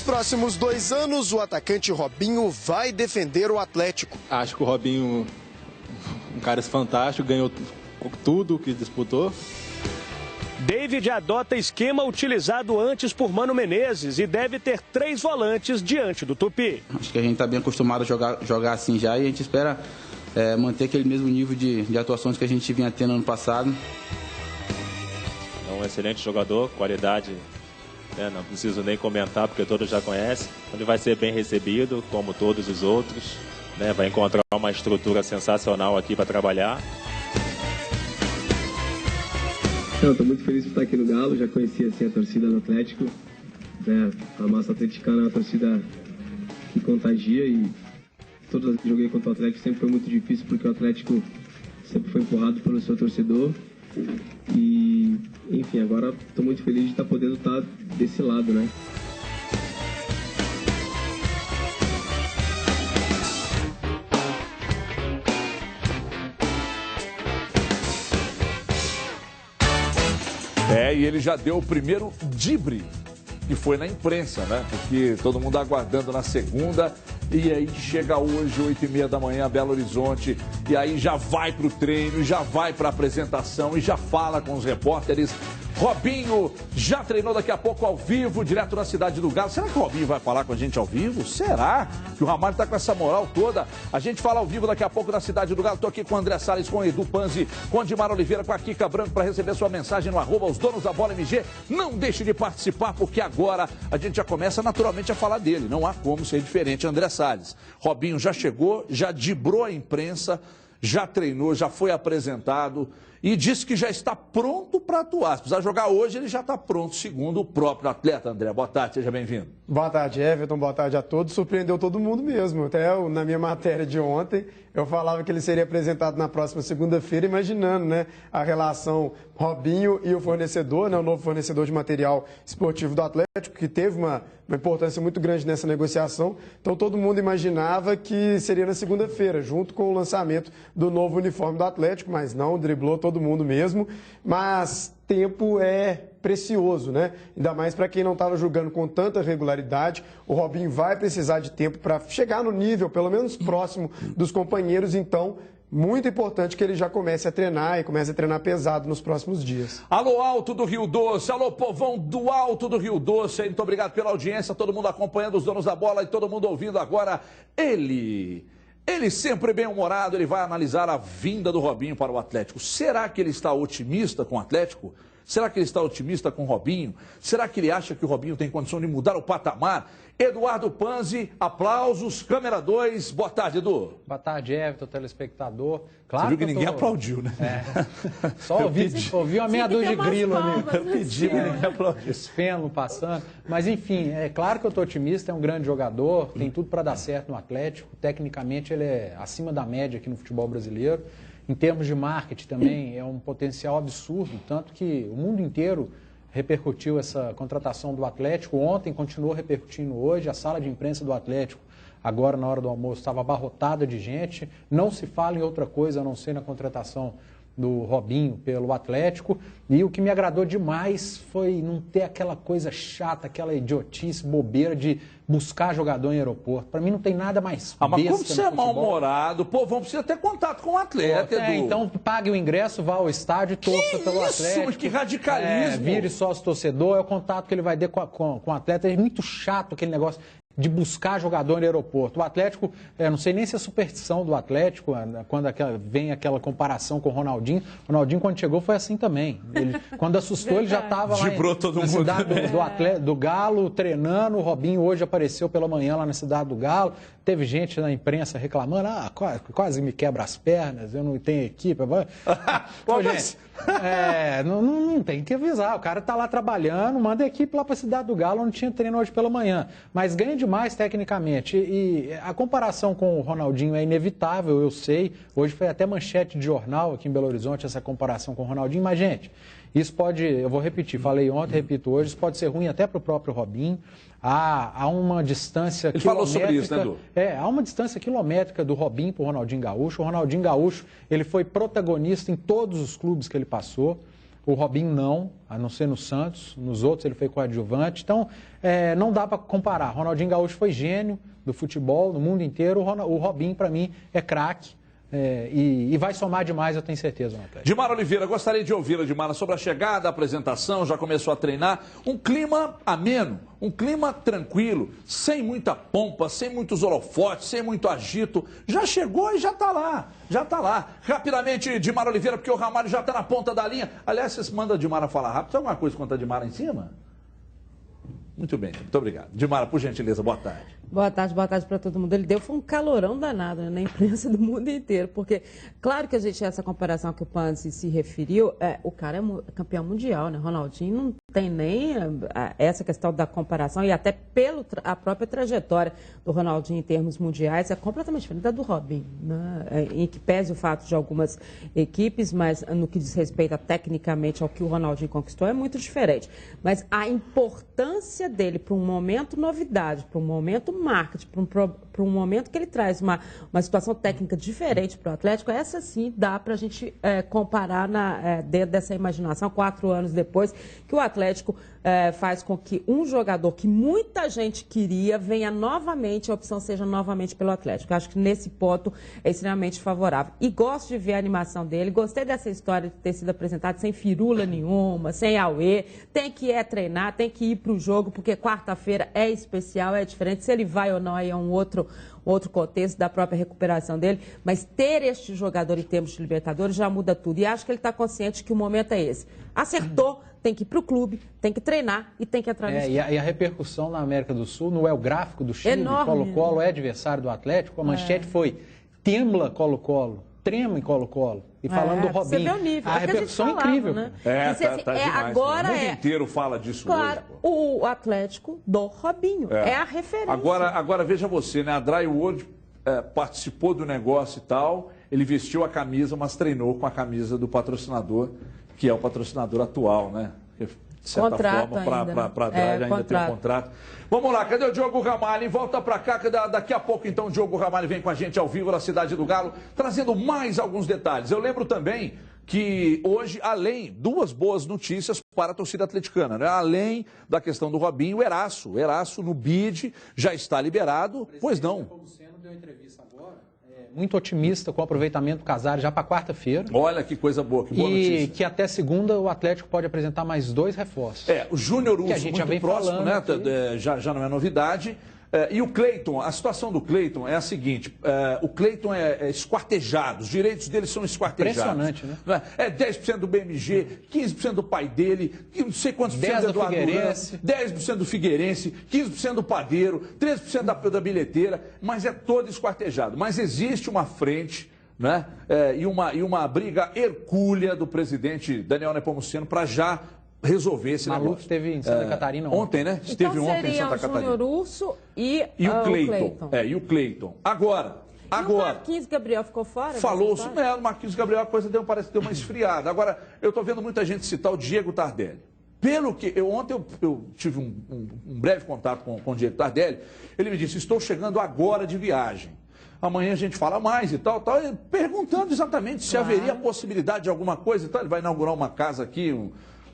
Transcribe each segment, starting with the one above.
próximos 2 anos, o atacante Robinho vai defender o Atlético. Acho que o Robinho, um cara fantástico, ganhou tudo que disputou. David adota esquema utilizado antes por Mano Menezes e deve ter 3 volantes diante do Tupi. Acho que a gente está bem acostumado a jogar assim já e a gente espera manter aquele mesmo nível de atuações que a gente vinha tendo ano passado. É um excelente jogador, qualidade, não preciso nem comentar porque todos já conhecem. Ele vai ser bem recebido, como todos os outros, vai encontrar uma estrutura sensacional aqui para trabalhar. Estou muito feliz por estar aqui no Galo, já conhecia assim, a torcida do Atlético, a massa atleticana é uma torcida que contagia e todas as vezes que joguei contra o Atlético sempre foi muito difícil porque o Atlético sempre foi empurrado pelo seu torcedor e, enfim, agora estou muito feliz de estar podendo estar desse lado, né? E ele já deu o primeiro drible, que foi na imprensa, né? Porque todo mundo aguardando na segunda. E aí chega hoje, 8h30 da manhã, Belo Horizonte. E aí já vai para o treino, já vai para a apresentação e já fala com os repórteres. Robinho já treinou daqui a pouco ao vivo, direto na cidade do Galo. Será que o Robinho vai falar com a gente ao vivo? Será que o Ramalho está com essa moral toda? A gente fala ao vivo daqui a pouco na cidade do Galo. Estou aqui com o André Salles, com o Edu Panzi, com o Andimar Oliveira, com a Kika Branco para receber sua mensagem no @ os donos da bola MG. Não deixe de participar, porque agora a gente já começa naturalmente a falar dele. Não há como ser diferente, André Salles. Robinho já chegou, já dibrou a imprensa, já treinou, já foi apresentado e disse que já está pronto para atuar. Se precisar jogar hoje, ele já está pronto, segundo o próprio atleta. André, boa tarde, seja bem-vindo. Boa tarde, Everton, boa tarde a todos. Surpreendeu todo mundo mesmo. Até na minha matéria de ontem, eu falava que ele seria apresentado na próxima segunda-feira, imaginando, né, a relação Robinho e o fornecedor, né, o novo fornecedor de material esportivo do Atlético, que teve uma importância muito grande nessa negociação. Então, todo mundo imaginava que seria na segunda-feira, junto com o lançamento do novo uniforme do Atlético, mas não, driblou todo mundo mesmo. Mas tempo é precioso, né? Ainda mais para quem não estava jogando com tanta regularidade. O Robinho vai precisar de tempo para chegar no nível, pelo menos próximo dos companheiros. Então, muito importante que ele já comece a treinar e comece a treinar pesado nos próximos dias. Alô, Alto do Rio Doce, alô, povão do Alto do Rio Doce. Muito obrigado pela audiência, todo mundo acompanhando os donos da bola e todo mundo ouvindo agora ele sempre bem-humorado, ele vai analisar a vinda do Robinho para o Atlético. Será que ele está otimista com o Atlético? Será que ele está otimista com o Robinho? Será que ele acha que o Robinho tem condição de mudar o patamar? Eduardo Panzi, aplausos, câmera 2. Boa tarde, Edu. Boa tarde, Everton, telespectador. Claro. Você viu que ninguém aplaudiu, né? Só ouvi uma meia dúzia de grilo ali. Eu pedi, mas ninguém aplaudiu. Feno passando. Mas, enfim, é claro que eu estou otimista, é um grande jogador, tem tudo para dar certo no Atlético. Tecnicamente, ele é acima da média aqui no futebol brasileiro. Em termos de marketing também, é um potencial absurdo, tanto que o mundo inteiro repercutiu essa contratação do Atlético. Ontem continuou repercutindo hoje. A sala de imprensa do Atlético, agora na hora do almoço, estava abarrotada de gente. Não se fala em outra coisa a não ser na contratação do Robinho pelo Atlético. E o que me agradou demais foi não ter aquela coisa chata, aquela idiotice, bobeira de buscar jogador em aeroporto. Para mim não tem nada mais besta. Mas como você é mal-humorado, o povão precisa ter contato com o atleta, Edu. Então pague o ingresso, vá ao estádio e torça pelo Atlético. Que radicalismo. Vire sócio-torcedor, é o contato que ele vai ter com o atleta. É muito chato aquele negócio de buscar jogador no aeroporto. O Atlético, não sei nem se é superstição do Atlético, quando vem aquela comparação com o Ronaldinho. O Ronaldinho, quando chegou, foi assim também. Quando assustou, ele já estava lá na cidade do Galo, treinando. O Robinho hoje apareceu pela manhã lá na cidade do Galo. Teve gente na imprensa reclamando, quase me quebra as pernas, eu não tenho equipe. Pô, gente, não tem que avisar. O cara está lá trabalhando, manda a equipe lá para a cidade do Galo, onde tinha treino hoje pela manhã. Mas ganha demais tecnicamente. E a comparação com o Ronaldinho é inevitável, eu sei. Hoje foi até manchete de jornal aqui em Belo Horizonte essa comparação com o Ronaldinho. Mas, gente, isso pode, eu vou repetir, falei ontem, repito hoje, isso pode ser ruim até para o próprio Robinho. Há uma distância quilométrica. Ele falou sobre isso, né, Edu? Há uma distância quilométrica do Robinho para o Ronaldinho Gaúcho. O Ronaldinho Gaúcho, ele foi protagonista em todos os clubes que ele passou. O Robinho não, a não ser no Santos, nos outros ele foi coadjuvante. Então, não dá para comparar. Ronaldinho Gaúcho foi gênio do futebol no mundo inteiro. O Robinho, para mim, é craque. E vai somar demais, eu tenho certeza, Atlético. Dimara Oliveira, gostaria de ouvi-la, Dimara, sobre a chegada, a apresentação, já começou a treinar. Um clima ameno, um clima tranquilo, sem muita pompa, sem muitos holofotes, sem muito agito. Já chegou e já está lá, Rapidamente, Dimara Oliveira, porque o Ramalho já está na ponta da linha. Aliás, vocês mandam a Dimara falar rápido. Tem alguma coisa contra a Dimara em cima? Muito bem, muito obrigado. Dimara, por gentileza, boa tarde. Boa tarde para todo mundo. Ele foi um calorão danado, né, na imprensa do mundo inteiro, porque, claro que a gente, essa comparação que o Panzi se referiu, o cara é campeão mundial, né? Ronaldinho não tem nem essa questão da comparação, e até a própria trajetória do Ronaldinho em termos mundiais é completamente diferente da do Robinho, né? Em que pese o fato de algumas equipes, mas no que diz respeito tecnicamente ao que o Ronaldinho conquistou, é muito diferente. Mas a importância dele para um momento novidade, para um momento marketing, para um momento que ele traz uma situação técnica diferente para o Atlético, essa sim dá para a gente comparar dentro dessa imaginação, 4 anos depois, que o Atlético faz com que um jogador que muita gente queria venha novamente, a opção seja novamente pelo Atlético. Eu acho que nesse ponto é extremamente favorável. E gosto de ver a animação dele, gostei dessa história de ter sido apresentado sem firula nenhuma, sem auê, tem que treinar, tem que ir para o jogo, porque quarta-feira é especial, é diferente. Se ele vai ou não, aí é um outro contexto da própria recuperação dele, mas ter este jogador em termos de Libertadores já muda tudo. E acho que ele está consciente que o momento é esse. Acertou, tem que ir para o clube, tem que treinar e tem que entrar no e a repercussão na América do Sul, no El Gráfico do Chile, Colo-Colo é adversário do Atlético, a manchete foi tembla Colo-Colo, trema em Colo-Colo. E falando do Robinho, você vê o nível. a repercussão é incrível. Né? Tá demais. Agora o mundo inteiro fala disso claro, hoje. O Atlético do Robinho é a referência. Agora veja você, né? A Dry World participou do negócio e tal, ele vestiu a camisa, mas treinou com a camisa do patrocinador, que é o patrocinador atual, né? De certa contrato forma, para a Dry ainda tem um contrato. Vamos lá, cadê o Diogo Ramalho? Volta para cá, que daqui a pouco então o Diogo Ramalho vem com a gente ao vivo na Cidade do Galo, trazendo mais alguns detalhes. Eu lembro também que hoje, além, 2 boas notícias para a torcida atleticana, né? Além da questão do Robinho, o Eraço no BID já está liberado, pois não. Deu entrevista agora, muito otimista com o aproveitamento do Casares já para quarta-feira. Olha que coisa boa, que boa notícia. E que até segunda o Atlético pode apresentar mais 2 reforços. O Júnior Urso, que a gente já vem próximo, né? falando Já não é novidade. E o Cleiton, a situação do Cleiton é a seguinte, o Cleiton é esquartejado, os direitos dele são esquartejados. Impressionante, né? É 10% do BMG, 15% do pai dele, não sei quantos por cento do Eduardo Duran, 10% do Figueirense, 15% do Padeiro, 13% da bilheteira, mas é todo esquartejado. Mas existe uma frente, né? E uma briga hercúlea do presidente Daniel Nepomuceno para já resolver esse negócio. Maluco esteve em Santa Catarina ontem, né? Esteve ontem em Santa Catarina. O Júnior Urso e o Cleiton. E o Cleiton. Agora. o Marquinhos Gabriel ficou fora? Falou-se, o Marquinhos Gabriel, a coisa parece que deu uma esfriada. Agora, eu estou vendo muita gente citar o Diego Tardelli. Pelo que ontem eu tive um breve contato com o Diego Tardelli, ele me disse, estou chegando agora de viagem. Amanhã a gente fala mais e tal, perguntando exatamente se haveria possibilidade de alguma coisa e tal. Ele vai inaugurar uma casa aqui,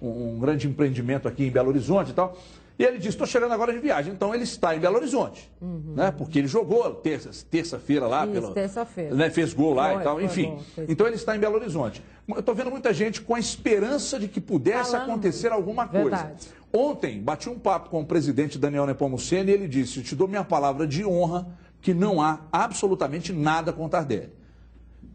um grande empreendimento aqui em Belo Horizonte e tal. E ele disse, estou chegando agora de viagem. Então ele está em Belo Horizonte, né? Porque ele jogou terça-feira lá. Terça-feira. Né? Fez gol lá e tal, enfim. Então ele está em Belo Horizonte. Eu estou vendo muita gente com a esperança de que pudesse acontecer alguma coisa. Verdade. Ontem, bati um papo com o presidente Daniel Nepomuceno e ele disse, eu te dou minha palavra de honra que não há absolutamente nada com o Tardelli.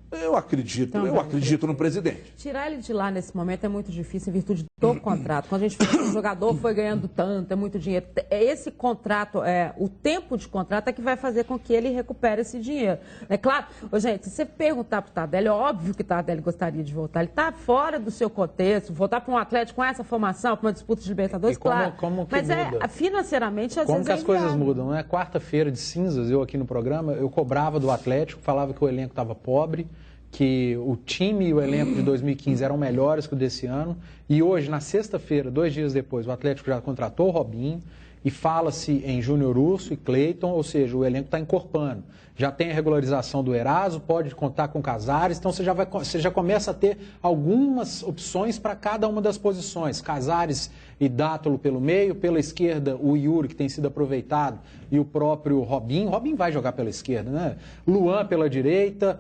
Eu acredito no presidente. Tirar ele de lá nesse momento é muito difícil em virtude do contrato. Quando a gente fala que o jogador foi ganhando tanto, é muito dinheiro. Esse contrato, o tempo de contrato é que vai fazer com que ele recupere esse dinheiro. É claro, gente, se você perguntar para o Tardelli, é óbvio que o Tardelli gostaria de voltar. Ele está fora do seu contexto, voltar para um Atlético com essa formação, para uma disputa de Libertadores, claro. Mas muda? Financeiramente, às como vezes que as coisas mudam, né? Quarta-feira de cinzas, eu aqui no programa, eu cobrava do Atlético, falava que o elenco estava pobre, que o time e o elenco de 2015 eram melhores que o desse ano. E hoje, na sexta-feira, 2 dias depois, o Atlético já contratou o Robinho e fala-se em Júnior Urso e Cleiton, ou seja, o elenco está encorpando. já tem a regularização do Eraso, pode contar com Casares, então você já começa a ter algumas opções para cada uma das posições. Casares e Dátulo pelo meio, pela esquerda o Yuri, que tem sido aproveitado, e o próprio Robinho. Robinho vai jogar pela esquerda, né? Luan pela direita,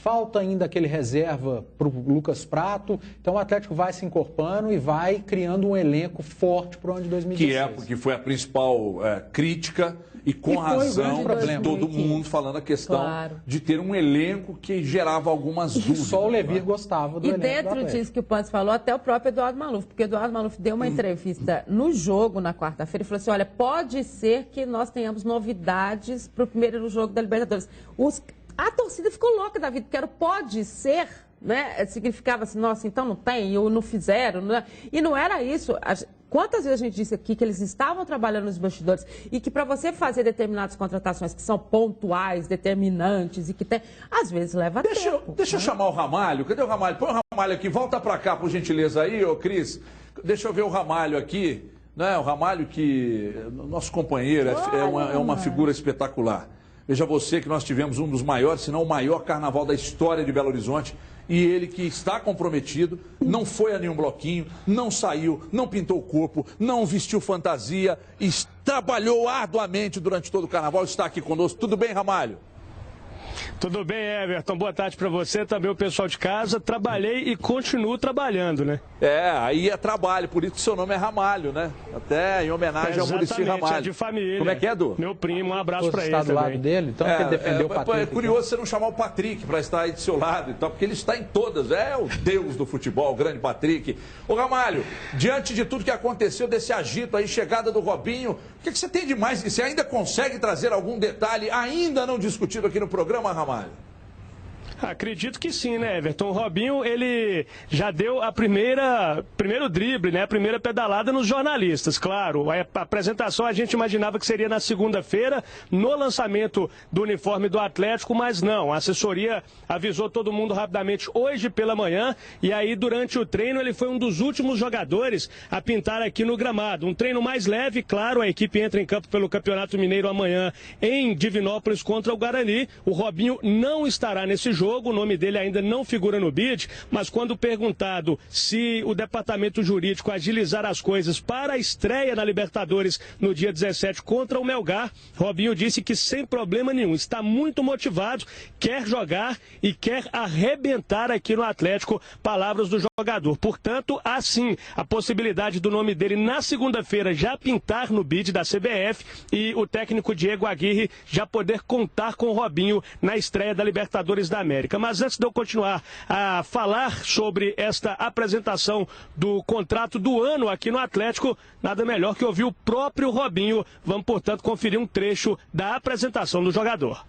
falta ainda aquele reserva para o Lucas Prato, então o Atlético vai se encorpando e vai criando um elenco forte para o ano de 2016. Que foi a principal crítica e com razão de todo mundo falando a questão de ter um elenco que gerava algumas dúvidas. Só o Levir gostava do elenco. E dentro disso que o Pantes falou, até o próprio Eduardo Maluf, porque o Eduardo Maluf deu uma entrevista no jogo na quarta-feira e falou assim, olha, pode ser que nós tenhamos novidades para o primeiro jogo da Libertadores. A torcida ficou louca da vida, porque era pode ser, né? Significava assim, nossa, então não tem, ou não fizeram, né? E não era isso. Quantas vezes a gente disse aqui que eles estavam trabalhando nos bastidores e que para você fazer determinadas contratações que são pontuais, determinantes e que tem, às vezes leva tempo. Deixa eu chamar o Ramalho. Cadê o Ramalho? Põe o Ramalho aqui. Volta para cá, por gentileza aí, ô Cris. Deixa eu ver o Ramalho aqui. Né? O Ramalho que, nosso companheiro, é uma figura espetacular. Veja você que nós tivemos um dos maiores, se não o maior carnaval da história de Belo Horizonte. E ele que está comprometido, não foi a nenhum bloquinho, não saiu, não pintou o corpo, não vestiu fantasia, trabalhou arduamente durante todo o carnaval, está aqui conosco. Tudo bem, Ramalho? Tudo bem, Everton. Boa tarde para você, também o pessoal de casa. Trabalhei e continuo trabalhando, né? Aí é trabalho, por isso que seu nome é Ramalho, né? Até em homenagem ao Muricy Ramalho. É de família. Como é que é, Edu? Meu primo, um abraço para ele também. Do lado dele, então ele defendeu o Patrick. É curioso você não chamar o Patrick para estar aí do seu lado, então, porque ele está em todas. É o deus do futebol, o grande Patrick. Ô, Ramalho, diante de tudo que aconteceu, desse agito aí, chegada do Robinho, o que você tem de mais? Você ainda consegue trazer algum detalhe ainda não discutido aqui no programa, Ramalho? Acredito que sim, né, Everton? O Robinho, ele já deu a primeiro drible, né, a primeira pedalada nos jornalistas, claro. A apresentação a gente imaginava que seria na segunda-feira, no lançamento do uniforme do Atlético, mas não. A assessoria avisou todo mundo rapidamente hoje pela manhã e aí durante o treino ele foi um dos últimos jogadores a pintar aqui no gramado. Um treino mais leve, claro, a equipe entra em campo pelo Campeonato Mineiro amanhã em Divinópolis contra o Guarani. O Robinho não estará nesse jogo. O nome dele ainda não figura no bid, mas quando perguntado se o departamento jurídico agilizar as coisas para a estreia na Libertadores no dia 17 contra o Melgar, Robinho disse que sem problema nenhum, está muito motivado, quer jogar e quer arrebentar aqui no Atlético, palavras do jogador. Portanto, há sim a possibilidade do nome dele na segunda-feira já pintar no bid da CBF e o técnico Diego Aguirre já poder contar com o Robinho na estreia da Libertadores da América. Mas antes de eu continuar a falar sobre esta apresentação do contrato do ano aqui no Atlético, nada melhor que ouvir o próprio Robinho. Vamos, portanto, conferir um trecho da apresentação do jogador.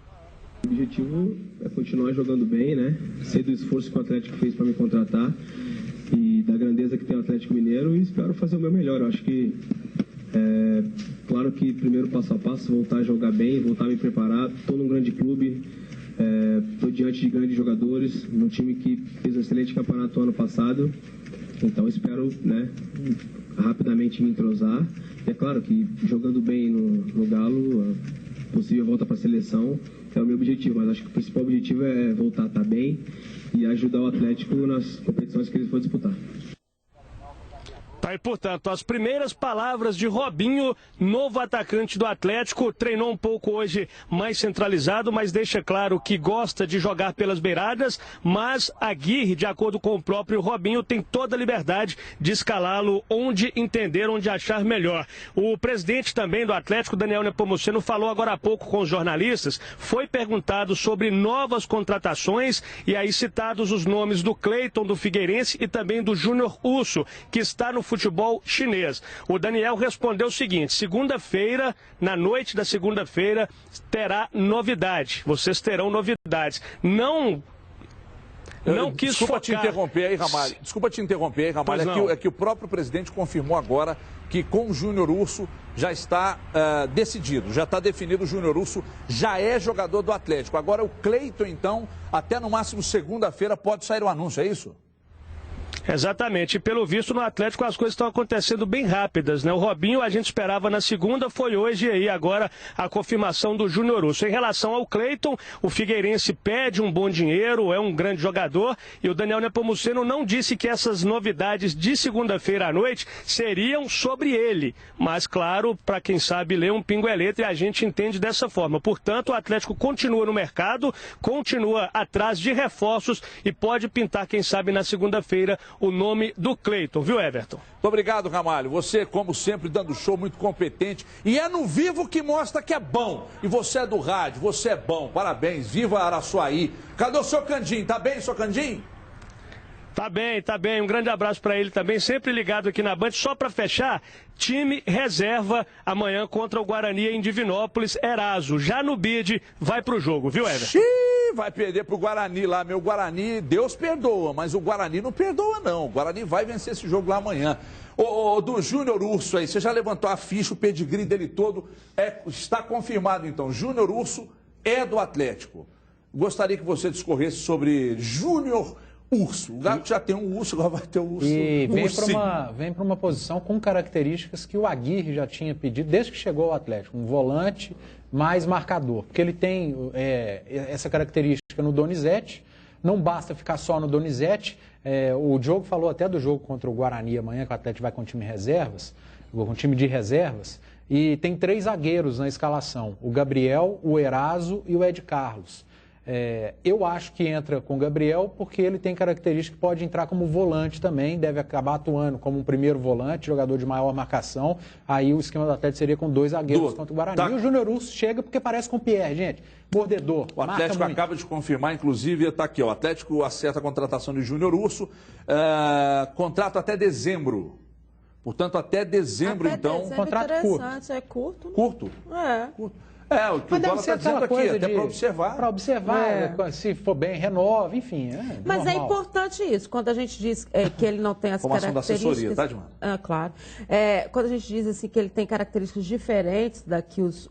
O objetivo é continuar jogando bem, né? Sei do esforço que o Atlético fez para me contratar e da grandeza que tem o Atlético Mineiro e espero fazer o meu melhor. Eu acho que claro que primeiro passo a passo, voltar a jogar bem, voltar a me preparar. Estou num grande clube. Estou diante de grandes jogadores, um time que fez um excelente campeonato ano passado, então espero, né, rapidamente me entrosar. E é claro que jogando bem no Galo, possível volta para a seleção é o meu objetivo, mas acho que o principal objetivo é voltar a estar bem e ajudar o Atlético nas competições que eles vão disputar. E, portanto, as primeiras palavras de Robinho, novo atacante do Atlético, treinou um pouco hoje mais centralizado, mas deixa claro que gosta de jogar pelas beiradas, mas Aguirre, de acordo com o próprio Robinho, tem toda a liberdade de escalá-lo onde entender, onde achar melhor. O presidente também do Atlético, Daniel Nepomuceno, falou agora há pouco com os jornalistas, foi perguntado sobre novas contratações e aí citados os nomes do Cleiton, do Figueirense e também do Júnior Urso, que está no futebol chinês. O Daniel respondeu o seguinte: segunda-feira, na noite da segunda-feira, terá novidade. Vocês terão novidades. Não quis Desculpa focar... te interromper aí, Ramalho. Desculpa te interromper aí, Ramalho. É que o próprio presidente confirmou agora que com o Júnior Urso já está decidido, já está definido. O Júnior Urso já é jogador do Atlético. Agora o Cleiton, então, até no máximo segunda-feira pode sair o anúncio, é isso? Exatamente, e pelo visto no Atlético as coisas estão acontecendo bem rápidas, né? O Robinho a gente esperava na segunda, foi hoje, e aí agora a confirmação do Júnior Urso. Em relação ao Cleiton, o Figueirense pede um bom dinheiro, é um grande jogador, e o Daniel Nepomuceno não disse que essas novidades de segunda-feira à noite seriam sobre ele, mas claro, para quem sabe ler um pingo é letra, e a gente entende dessa forma. Portanto, o Atlético continua no mercado, continua atrás de reforços e pode pintar, quem sabe, na segunda-feira o nome do Cleiton, viu, Everton? Muito obrigado, Ramalho. Você, como sempre, dando show muito competente. E é no vivo que mostra que é bom. E você é do rádio, você é bom. Parabéns, viva Araçuaí. Cadê o seu Candim? Tá bem, seu Candim? Tá bem. Um grande abraço para ele também, sempre ligado aqui na Band. Só para fechar, time reserva amanhã contra o Guarani em Divinópolis, Eraso. Já no bid, vai pro jogo, viu, Everton? Vai perder pro Guarani lá. Meu Guarani, Deus perdoa, mas o Guarani não perdoa, não. O Guarani vai vencer esse jogo lá amanhã. Do Júnior Urso aí, você já levantou a ficha, o pedigree dele todo. Está confirmado, então. Júnior Urso é do Atlético. Gostaria que você discorresse sobre Júnior Urso. O Gato já tem um urso, agora vai ter um urso. E vem para uma posição com características que o Aguirre já tinha pedido desde que chegou ao Atlético. Um volante mais marcador. Porque ele tem essa característica no Donizete. Não basta ficar só no Donizete. O Diogo falou até do jogo contra o Guarani amanhã, que o Atlético vai com time de reservas. E tem 3 zagueiros na escalação. O Gabriel, o Eraso e o Ed Carlos. Eu acho que entra com o Gabriel porque ele tem característica que pode entrar como volante também, deve acabar atuando como um primeiro volante, jogador de maior marcação. Aí o esquema do Atlético seria com 2 zagueiros contra o Guarani. E o Júnior Urso chega porque parece com o Pierre, gente. Mordedor. O Atlético acaba de confirmar, inclusive, está aqui, ó, o Atlético acerta a contratação de Júnior Urso, contrato até dezembro. Portanto, até dezembro, então. Contrato curto. É curto. Curto? Curto. O que o Bola está dizendo aqui, até para observar. Para observar, se for bem, renova, enfim. Mas normal. é importante isso, quando a gente diz que ele não tem as Formação características... da assessoria, tá, Edmar? Claro. Quando a gente diz assim, que ele tem características diferentes da que os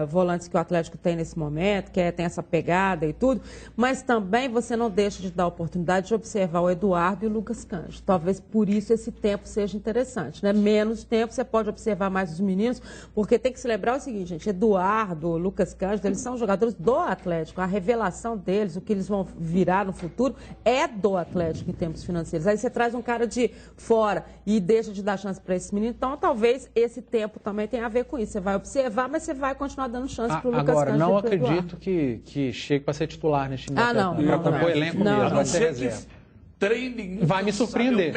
volantes que o Atlético tem nesse momento, que tem essa pegada e tudo, mas também você não deixa de dar a oportunidade de observar o Eduardo e o Lucas Cândido. Talvez por isso esse tempo seja interessante, né? Menos tempo, você pode observar mais os meninos, porque tem que se lembrar o seguinte, gente, Eduardo, Lucas Cândido, eles são jogadores do Atlético, a revelação deles, o que eles vão virar no futuro, é do Atlético em termos financeiros. Aí você traz um cara de fora e deixa de dar chance para esse menino, então talvez esse tempo também tenha a ver com isso. Você vai observar, mas você vai continuar dando chance para o Lucas Cândido. Agora, não acredito que chegue para ser titular nesse time. Não. O elenco mesmo, vai ser reserva. Treine, vai me surpreender.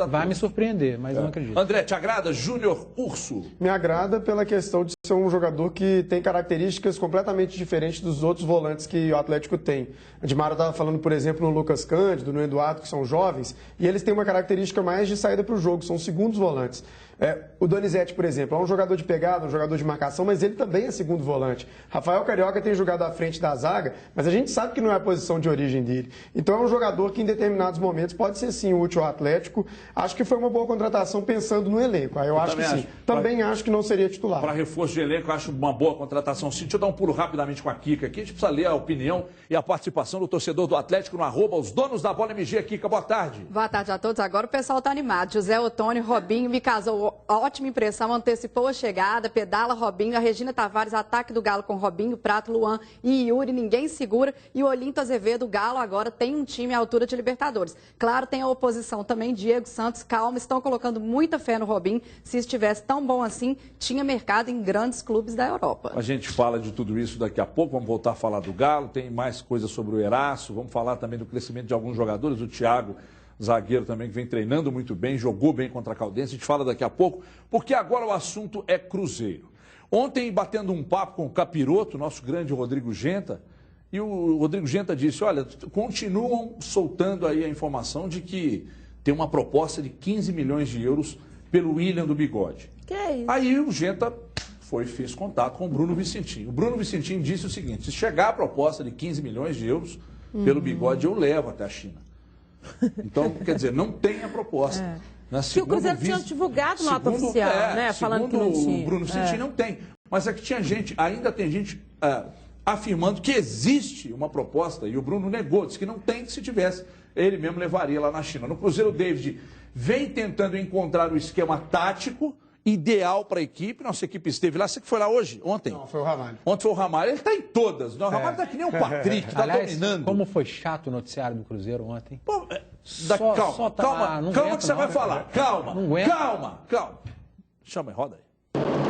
Vai me surpreender, mas não acredito. André, te agrada Júnior Urso? Me agrada pela questão de ser um jogador que tem características completamente diferentes dos outros volantes que o Atlético tem. A Dimara estava falando, por exemplo, no Lucas Cândido, no Eduardo, que são jovens, e eles têm uma característica mais de saída para o jogo, são segundos volantes. O Donizete, por exemplo, é um jogador de pegada, um jogador de marcação, mas ele também é segundo volante. Rafael Carioca tem jogado à frente da zaga, mas a gente sabe que não é a posição de origem dele. Então é um jogador que em determinados momentos pode ser sim útil ao Atlético. Acho que foi uma boa contratação pensando no elenco. Aí eu acho que sim. Também acho que não seria titular. Para reforço de elenco, eu acho uma boa contratação sim. Deixa eu dar um pulo rapidamente com a Kika aqui. A gente precisa ler a opinião e a participação do torcedor do Atlético no @ os donos da bola MG. Kika, boa tarde. Boa tarde a todos. Agora o pessoal está animado. José Otônio, Robinho, me casou. Ótima impressão, antecipou a chegada, pedala Robinho, a Regina Tavares, ataque do Galo com Robinho, Prato, Luan e Yuri, ninguém segura. E o Olinto Azevedo, o Galo agora tem um time à altura de Libertadores. Claro, tem a oposição também, Diego Santos, calma, estão colocando muita fé no Robinho. Se estivesse tão bom assim, tinha mercado em grandes clubes da Europa. A gente fala de tudo isso daqui a pouco, vamos voltar a falar do Galo, tem mais coisas sobre o Eraço, vamos falar também do crescimento de alguns jogadores, o Thiago, zagueiro também que vem treinando muito bem, jogou bem contra a Caldense, a gente fala daqui a pouco, porque agora o assunto é Cruzeiro. Ontem, batendo um papo com o Capiroto, nosso grande Rodrigo Genta, e o Rodrigo Genta disse, olha, continuam soltando aí a informação de que tem uma proposta de 15 milhões de euros pelo William do Bigode. Que é isso? Aí o Genta fez contato com o Bruno Vicentinho. O Bruno Vicentinho disse o seguinte, se chegar a proposta de 15 milhões de euros pelo Bigode, eu levo até a China. Então, quer dizer, não tem a proposta. Que o Cruzeiro tinha divulgado nota oficial, né? Falando que não tinha. O Bruno Vicentinho não tem. Mas é que tinha gente, ainda tem gente afirmando que existe uma proposta, e o Bruno negou, disse que não tem, que se tivesse, ele mesmo levaria lá na China. No Cruzeiro, o David vem tentando encontrar o esquema tático ideal para a equipe. Nossa equipe esteve lá. Você que foi lá hoje? Ontem? Não, foi o Ramalho. Ontem foi o Ramalho. Ele está em todas. Não, o Ramalho está que nem o Patrick, está dominando. Como foi chato o noticiário do Cruzeiro ontem. Pô, calma que você vai falar. Calma. Chama aí, roda aí.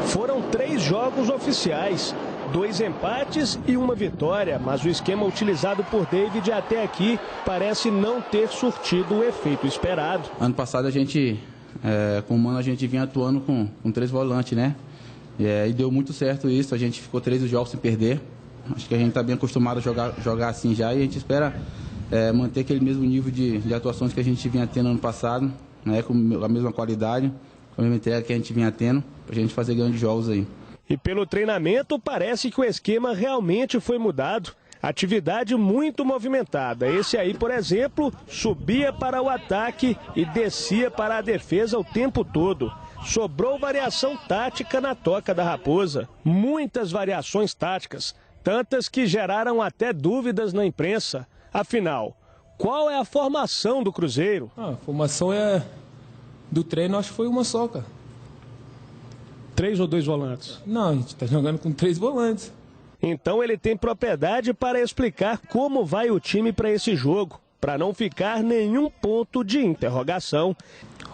Foram 3 jogos oficiais, 2 empates e 1 vitória, mas o esquema utilizado por David até aqui parece não ter surtido o efeito esperado. Ano passado a gente, com o Mano, a gente vinha atuando com 3 volantes, né? E deu muito certo isso, a gente ficou 3 jogos sem perder. Acho que a gente está bem acostumado a jogar assim já e a gente espera manter aquele mesmo nível de atuações que a gente vinha tendo ano passado, né? Com a mesma qualidade, com a mesma entrega que a gente vinha tendo, para a gente fazer grandes jogos aí. E pelo treinamento, parece que o esquema realmente foi mudado. Atividade muito movimentada. Esse aí, por exemplo, subia para o ataque e descia para a defesa o tempo todo. Sobrou variação tática na toca da Raposa. Muitas variações táticas, tantas que geraram até dúvidas na imprensa. Afinal, qual é a formação do Cruzeiro? A formação do treino, acho que foi uma só, cara. 3 ou 2 volantes? Não, a gente está jogando com 3 volantes. Então ele tem propriedade para explicar como vai o time para esse jogo, para não ficar nenhum ponto de interrogação.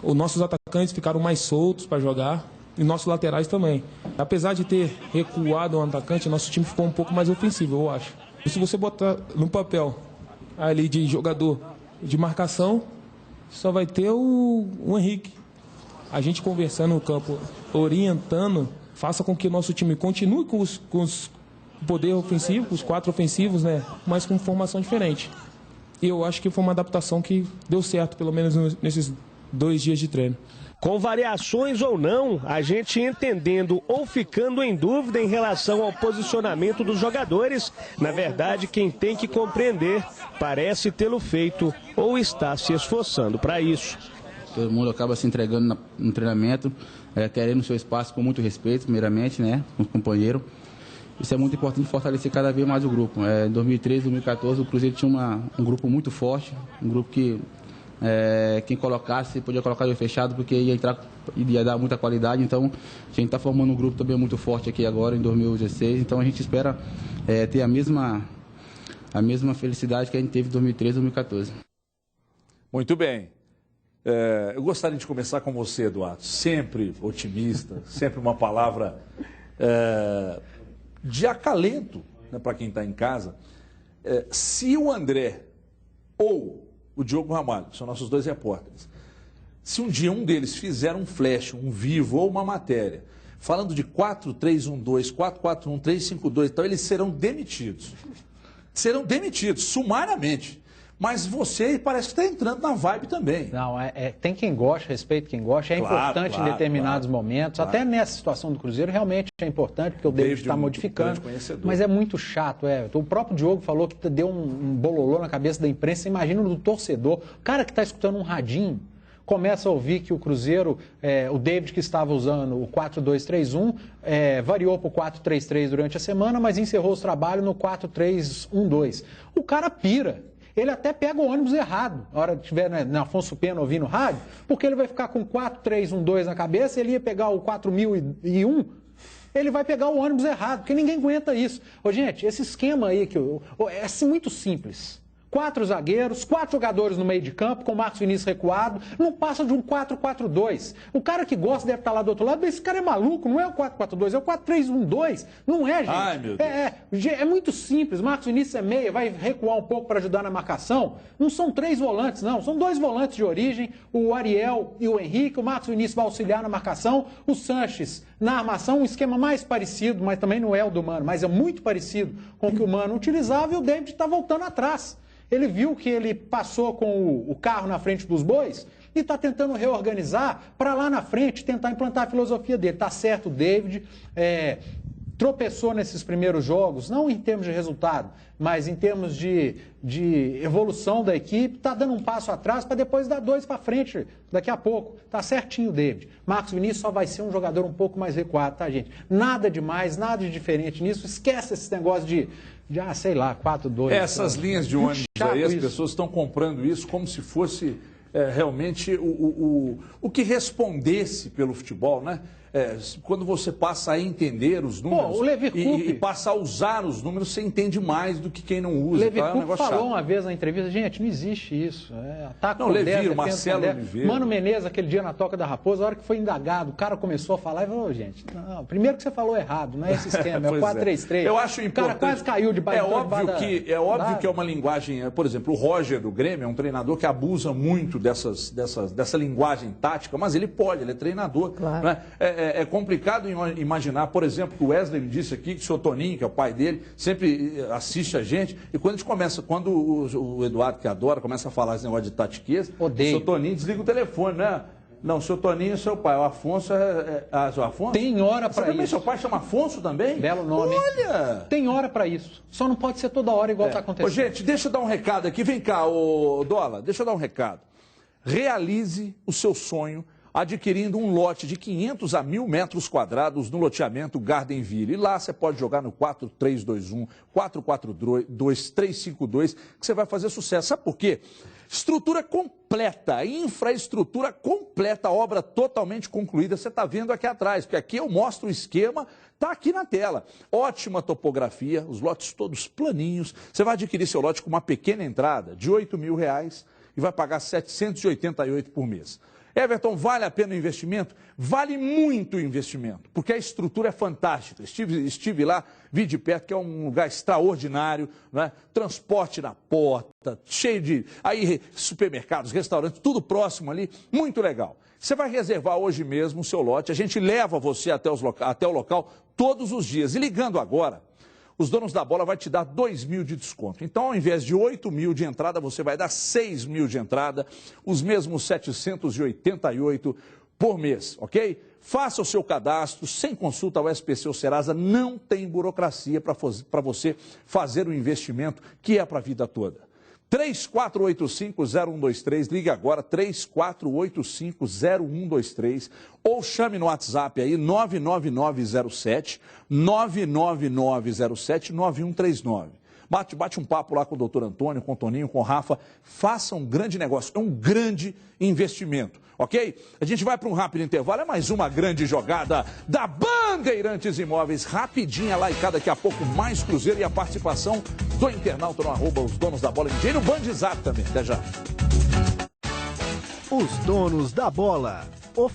Os nossos atacantes ficaram mais soltos para jogar e nossos laterais também. Apesar de ter recuado o atacante, nosso time ficou um pouco mais ofensivo, eu acho. E se você botar no papel ali de jogador de marcação, só vai ter o Henrique. A gente conversando no campo, orientando, faça com que o nosso time continue com os poder ofensivo, com os 4 ofensivos, né? Mas com formação diferente. E eu acho que foi uma adaptação que deu certo, pelo menos nesses 2 dias de treino. Com variações ou não, a gente entendendo ou ficando em dúvida em relação ao posicionamento dos jogadores, na verdade, quem tem que compreender parece tê-lo feito ou está se esforçando para isso. Todo mundo acaba se entregando no treinamento, querendo seu espaço com muito respeito, primeiramente, né, com o companheiro. Isso é muito importante, fortalecer cada vez mais o grupo. Em 2013, 2014, o Cruzeiro tinha um grupo muito forte, um grupo que quem colocasse podia colocar ele fechado, porque ia dar muita qualidade. Então, a gente está formando um grupo também muito forte aqui agora, em 2016. Então, a gente espera ter a mesma felicidade que a gente teve em 2013, 2014. Muito bem. Eu gostaria de começar com você, Eduardo. Sempre otimista, sempre uma palavra de acalento, né, para quem está em casa. Se o André ou o Diogo Ramalho, que são nossos 2 repórteres, se um dia um deles fizer um flash, um vivo ou uma matéria, falando de 4-3-1-2, 4-4-1, 3-5-2, então eles serão demitidos. Serão demitidos, sumariamente. Mas você parece que está entrando na vibe também. Não, tem quem gosta, respeito quem gosta. É importante em determinados momentos. Até nessa situação do Cruzeiro, realmente é importante, porque o David está modificando. Mas é muito chato. O próprio Diogo falou que deu um bololô na cabeça da imprensa. Imagina do torcedor. O cara que está escutando um radinho começa a ouvir que o Cruzeiro, o David que estava usando o 4-2-3-1, variou para o 4-3-3 durante a semana, mas encerrou os trabalhos no 4-3-1-2. O cara pira. Ele até pega o ônibus errado, na hora que estiver na Afonso Pena ouvindo o rádio, porque ele vai ficar com 4-3-1-2 na cabeça, ele ia pegar o 4001, ele vai pegar o ônibus errado, porque ninguém aguenta isso. Gente, esse esquema aí é muito simples. 4 zagueiros, 4 jogadores no meio de campo, com o Marcos Vinícius recuado, não passa de um 4-4-2. O cara que gosta deve estar lá do outro lado, esse cara é maluco, não é o 4-4-2, é o 4-3-1-2. Não é, gente. Ai, meu Deus. É muito simples. Marcos Vinícius é meia, vai recuar um pouco para ajudar na marcação. Não são 3 volantes, não. São 2 volantes de origem, o Ariel e o Henrique. O Marcos Vinícius vai auxiliar na marcação. O Sanches na armação, um esquema mais parecido, mas também não é o do Mano, mas é muito parecido com o que o Mano utilizava, e o David está voltando atrás. Ele viu que ele passou com o carro na frente dos bois e está tentando reorganizar para lá na frente tentar implantar a filosofia dele. Está certo, David. tropeçou nesses primeiros jogos, não em termos de resultado, mas em termos de evolução da equipe, está dando um passo atrás para depois dar 2 para frente daqui a pouco. Tá certinho, David. Marcos Vinícius só vai ser um jogador um pouco mais recuado, tá, gente? Nada demais, nada de diferente nisso. Esquece esse negócio de sei lá, 4-2. Essas linhas de ônibus aí, as pessoas estão comprando isso como se fosse realmente o que respondesse pelo futebol, né? Quando você passa a entender os números e passa a usar os números, você entende mais do que quem não usa. O Levi Coupe falou uma vez na entrevista, gente, não existe isso. Ataque não, Levi, Marcelo Oliveira. Mano Menezes, aquele dia na Toca da Raposa, a hora que foi indagado, o cara começou a falar e falou, gente, não, primeiro que você falou errado, não é esse esquema, é o 4-3-3. Eu acho importante. O cara quase caiu de baixo. É óbvio que é uma linguagem, por exemplo, o Roger do Grêmio é um treinador que abusa muito dessa linguagem tática, mas ele pode, ele é treinador. Claro. Né? É complicado imaginar, por exemplo, que o Wesley me disse aqui que o seu Toninho, que é o pai dele, sempre assiste a gente, e quando a gente começa, quando o Eduardo, que adora, começa a falar esse negócio de tatiqueza, o seu Toninho desliga o telefone, né? Não, o seu Toninho é seu pai, o Afonso o Afonso? Tem hora para isso. Seu pai chama Afonso também? Belo nome. Olha! Tem hora para isso. Só não pode ser toda hora igual está acontecendo. Ô, gente, deixa eu dar um recado aqui. Vem cá, Dola, deixa eu dar um recado. Realize o seu sonho adquirindo um lote de 500 a 1.000 metros quadrados no loteamento Gardenville. E lá você pode jogar no 4-3-2-1, 4-4-2, 3-5-2, que você vai fazer sucesso. Sabe por quê? Estrutura completa, infraestrutura completa, obra totalmente concluída. Você está vendo aqui atrás, porque aqui eu mostro o esquema, está aqui na tela. Ótima topografia, os lotes todos planinhos. Você vai adquirir seu lote com uma pequena entrada de R$ 8.000 e vai pagar R$ 788 por mês. Everton, vale a pena o investimento? Vale muito o investimento, porque a estrutura é fantástica. Estive lá, vi de perto, que é um lugar extraordinário, né? Transporte na porta, cheio de supermercados, restaurantes, tudo próximo ali, muito legal. Você vai reservar hoje mesmo o seu lote, a gente leva você até o local todos os dias. E ligando agora, os donos da bola vai te dar 2.000 de desconto. Então, ao invés de 8.000 de entrada, você vai dar 6.000 de entrada, os mesmos 788 por mês, ok? Faça o seu cadastro, sem consulta ao SPC ou Serasa, não tem burocracia para você fazer o investimento que é para a vida toda. 3485-0123, ligue agora, 3485-0123, ou chame no WhatsApp aí, 99907-9139. Bate um papo lá com o doutor Antônio, com o Toninho, com o Rafa, faça um grande negócio, é um grande investimento, ok? A gente vai para um rápido intervalo, é mais uma grande jogada da Bandeirantes Imóveis, rapidinha lá e cá, daqui a pouco mais Cruzeiro e a participação do internauta no @os donos da bola e no Bandzap também, até já. Os donos da bola.